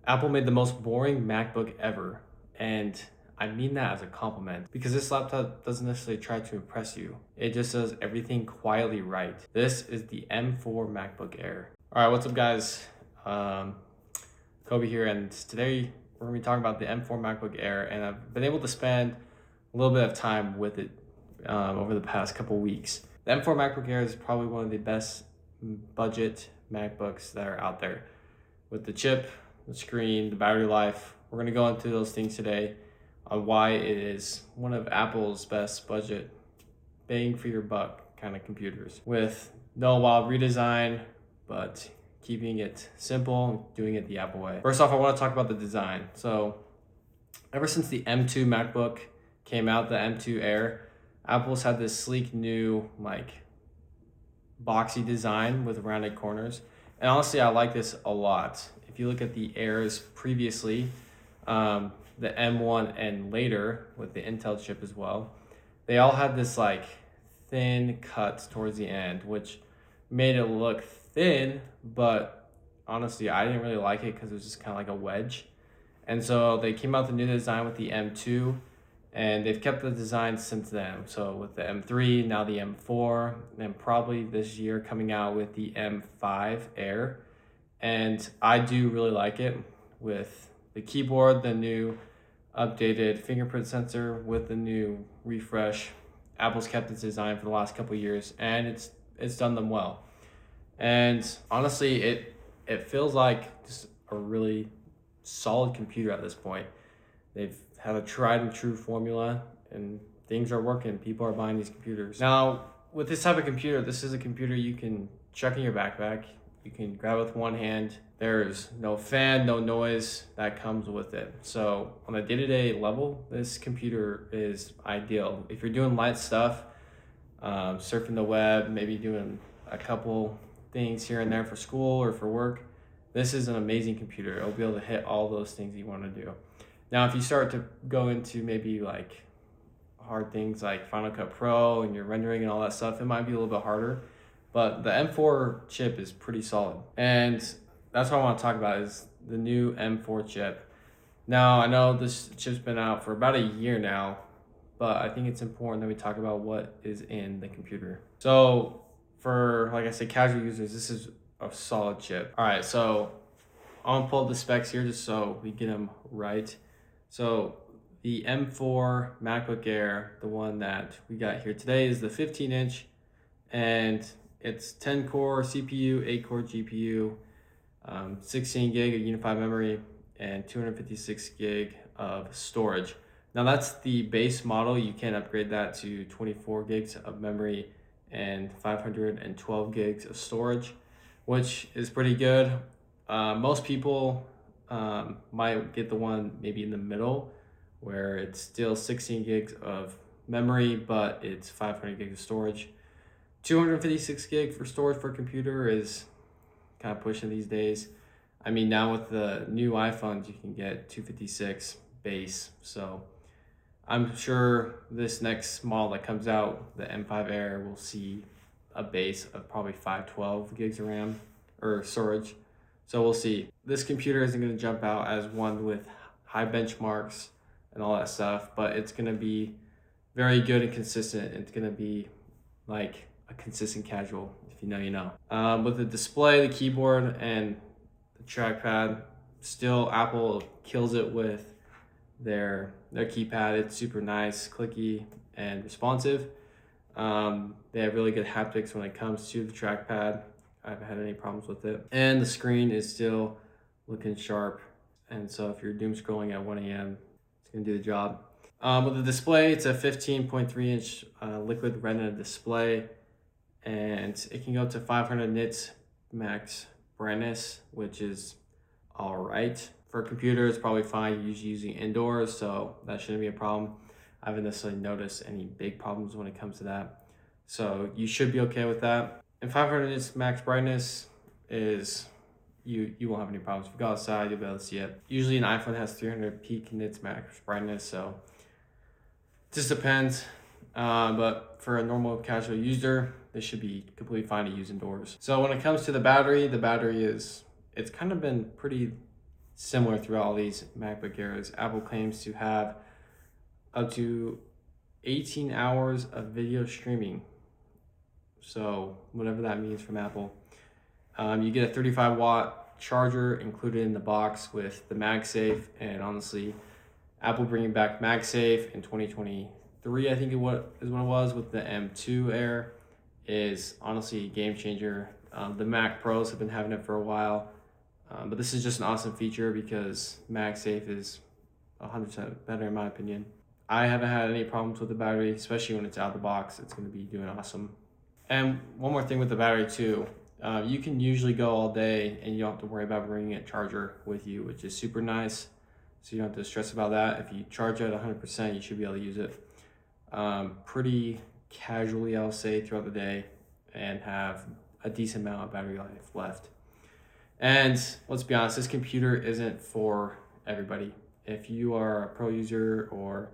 Apple made the most boring MacBook ever, and I mean that as a compliment because this laptop doesn't necessarily try to impress you. It just does everything quietly right. This is the M4 MacBook Air. All right, what's up, guys? Kobe here, and today we're gonna be talking about the M4 MacBook Air, and I've been able to spend a little bit of time with it over the past couple weeks. The M4 MacBook Air is probably one of the best budget MacBooks that are out there. With the chip, the screen, the battery life, we're gonna go into those things today on why it is one of Apple's best budget, bang for your buck kind of computers. With no wild redesign, but keeping it simple, doing it the Apple way. First off, I want to talk about the design. So ever since the M2 MacBook came out, the M2 Air, Apple's had this sleek new boxy design with rounded corners. And honestly, I like this a lot. If you look at the Airs previously, the M1 and later with the Intel chip as well, they all had this thin cut towards the end, which made it look thin, but honestly, I didn't really like it because it was just kind of like a wedge. And so they came out the new design with the M2, and they've kept the design since then. So with the M3, now the M4, and probably this year coming out with the M5 Air. And I do really like it with the keyboard, the new updated fingerprint sensor with the new refresh. Apple's kept its design for the last couple of years, and it's done them well. And honestly, it feels like just a really solid computer at this point. They've had a tried and true formula, and things are working. People are buying these computers. Now, with this type of computer, this is a computer you can chuck in your backpack. You can grab it with one hand. There's no fan, no noise that comes with it. So on a day-to-day level, this computer is ideal. If you're doing light stuff, surfing the web, maybe doing a couple things here and there for school or for work, this is an amazing computer. It'll be able to hit all those things you want to do. Now, if you start to go into maybe hard things like Final Cut Pro and you're rendering and all that stuff, it might be a little bit harder. But the M4 chip is pretty solid. And that's what I want to talk about is the new M4 chip. Now, I know this chip's been out for about a year now, but I think it's important that we talk about what is in the computer. So for, like I said, casual users, this is a solid chip. All right, so I'll pull up the specs here just so we get them right. So the M4 MacBook Air, the one that we got here today, is the 15-inch, and it's 10-core CPU, 8-core GPU, 16 gig of unified memory, and 256 gig of storage. Now that's the base model. You can upgrade that to 24 gigs of memory and 512 gigs of storage, which is pretty good. Most people might get the one maybe in the middle where it's still 16 gigs of memory, but it's 500 gigs of storage. 256 gig for storage for a computer is kind of pushing these days. I mean, now with the new iPhones, you can get 256 base. So I'm sure this next model that comes out, the M5 Air, will see a base of probably 512 gigs of RAM or storage. So we'll see. This computer isn't going to jump out as one with high benchmarks and all that stuff, but it's going to be very good and consistent. It's going to be like a consistent casual. If you know, you know. With the display, the keyboard, and the trackpad, still Apple kills it with their keypad. It's super nice, clicky, and responsive. They have really good haptics when it comes to the trackpad. I haven't had any problems with it. And the screen is still looking sharp. And so if you're doom scrolling at 1 a.m., it's gonna do the job. With the display, it's a 15.3-inch liquid retina display, and it can go up to 500 nits max brightness, which is all right. For a computer, it's probably fine. You're usually using indoors, so that shouldn't be a problem. I haven't necessarily noticed any big problems when it comes to that. So you should be okay with that. And 500 nits max brightness is, you won't have any problems. If you go outside, you'll be able to see it. Usually an iPhone has 300 peak nits max brightness, so it just depends. But for a normal casual user, this should be completely fine to use indoors. So when it comes to the battery it's kind of been pretty similar throughout all these MacBook Airs. Apple claims to have up to 18 hours of video streaming. So whatever that means from Apple. You get a 35-watt charger included in the box with the MagSafe, and honestly, Apple bringing back MagSafe in 2023, I think is what it was, with the M2 Air, is honestly a game changer. The Mac Pros have been having it for a while, but this is just an awesome feature because MagSafe is 100% better in my opinion. I haven't had any problems with the battery, especially when it's out of the box. It's going to be doing awesome. And one more thing with the battery too, you can usually go all day and you don't have to worry about bringing a charger with you, which is super nice. So you don't have to stress about that. If you charge it at 100%, you should be able to use it pretty casually, I'll say, throughout the day and have a decent amount of battery life left. And let's be honest, this computer isn't for everybody. If you are a pro user or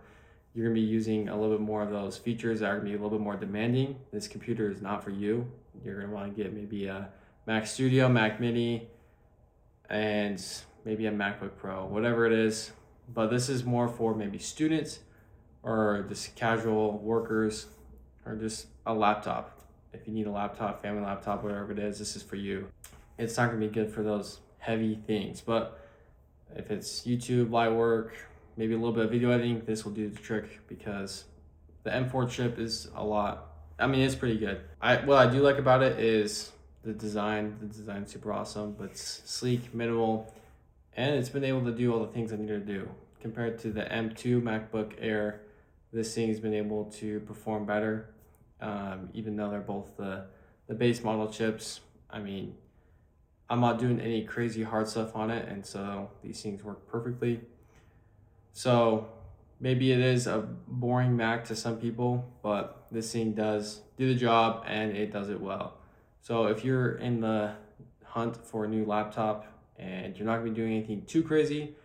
you're gonna be using a little bit more of those features that are gonna be a little bit more demanding, this computer is not for you. You're gonna wanna get maybe a Mac Studio, Mac Mini, and maybe a MacBook Pro, whatever it is. But this is more for maybe students or just casual workers or just a laptop. If you need a laptop, family laptop, whatever it is, this is for you. It's not gonna be good for those heavy things, but if it's YouTube, light work, maybe a little bit of video editing, this will do the trick because the M4 chip is a lot. I mean, it's pretty good. What I do like about it is the design. The design's super awesome, but it's sleek, minimal, and it's been able to do all the things I needed to do. Compared to the M2 MacBook Air, this thing has been able to perform better, even though they're both the base model chips. I mean, I'm not doing any crazy hard stuff on it, and so these things work perfectly. So maybe it is a boring Mac to some people, but this thing does do the job and it does it well. So if you're in the hunt for a new laptop and you're not gonna be doing anything too crazy,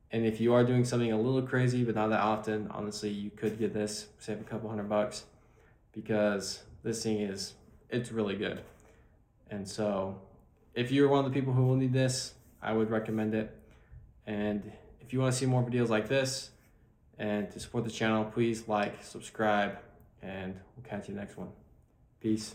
and if you are doing something a little crazy but not that often, honestly, you could get this, save a couple $100 because this thing it's really good. And so if you're one of the people who will need this, I would recommend it. And if you want to see more videos like this and to support the channel, please like, subscribe, and we'll catch you next one. Peace.